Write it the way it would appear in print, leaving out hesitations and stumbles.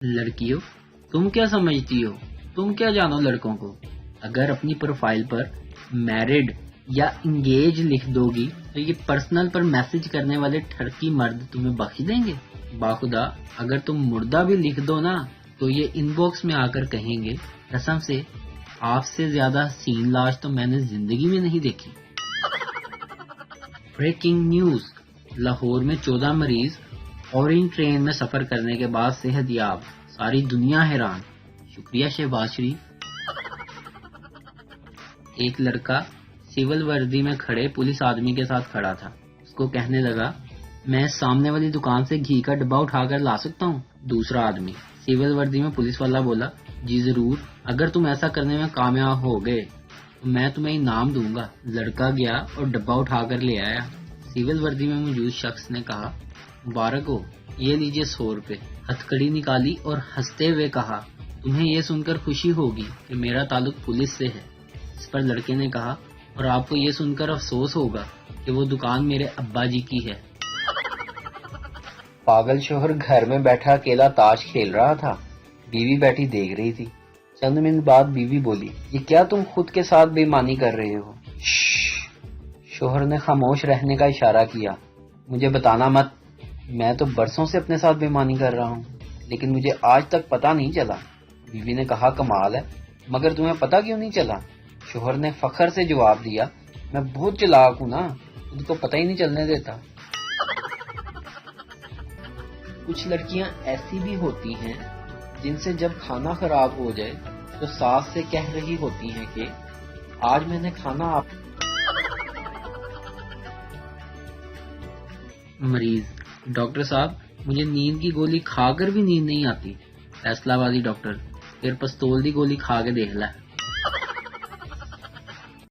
لڑکیوں، تم کیا سمجھتی ہو؟ تم کیا جانو لڑکوں کو؟ اگر اپنی پروفائل پر میرڈ یا انگیج لکھ دو گی تو یہ پرسنل پر میسج کرنے والے ٹھرکی مرد تمہیں بخش دیں گے؟ باخدا اگر تم مردہ بھی لکھ دو نا تو یہ ان باکس میں آ کر کہیں گے قسم سے آپ سے زیادہ حسین لاش تو میں نے زندگی میں نہیں دیکھی۔ بریکنگ نیوز، لاہور میں 14 مریض اورنگ ٹرین میں سفر کرنے کے بعد صحت یاب، ساری دنیا حیران۔ شکریہ شہباز شریف۔ ایک لڑکا سول وردی میں کھڑے پولیس آدمی کے ساتھ کھڑا تھا، اس کو کہنے لگا میں سامنے والی دکان سے گھی کا ڈبہ اٹھا کر لا سکتا ہوں؟ دوسرا آدمی سول وردی میں پولیس والا بولا جی ضرور، اگر تم ایسا کرنے میں کامیاب ہو گئے تو میں تمہیں انعام دوں گا۔ لڑکا گیا اور ڈبہ اٹھا کر لے آیا۔ سول وردی میں موجود شخص نے کہا مبارک ہو، یہ لیجئے 100 روپے۔ ہتھ کڑی نکالی اور ہنستے ہوئے کہا تمہیں یہ سن کر خوشی ہوگی کہ میرا تعلق پولیس سے ہے۔ اس پر لڑکے نے کہا اور آپ کو یہ سن کر افسوس ہوگا کہ وہ دکان میرے ابا جی کی ہے۔ پاگل شوہر گھر میں بیٹھا اکیلا تاش کھیل رہا تھا، بیوی بیٹھی دیکھ رہی تھی۔ چند منٹ بعد بیوی بولی یہ کیا تم خود کے ساتھ بے ایمانی کر رہے ہو؟ شوہر نے خاموش رہنے کا اشارہ کیا۔ مجھے بتانا مت، میں تو برسوں سے اپنے ساتھ بے ایمانی کر رہا ہوں لیکن مجھے آج تک پتہ نہیں چلا۔ بیوی نے کہا کمال ہے، مگر تمہیں پتہ کیوں نہیں چلا؟ شوہر نے فخر سے جواب دیا میں بہت چلاک ہوں نا، خود کو پتہ ہی نہیں چلنے دیتا۔ کچھ لڑکیاں ایسی بھی ہوتی ہیں جن سے جب کھانا خراب ہو جائے تو ساس سے کہہ رہی ہوتی ہیں کہ آج میں نے کھانا آپ۔ مریض ڈاکٹر صاحب مجھے نیند کی گولی کھا کر بھی نیند نہیں آتی۔ فیصلہ بازی ڈاکٹر پھر پستول دی گولی کھا کے دیکھ لے۔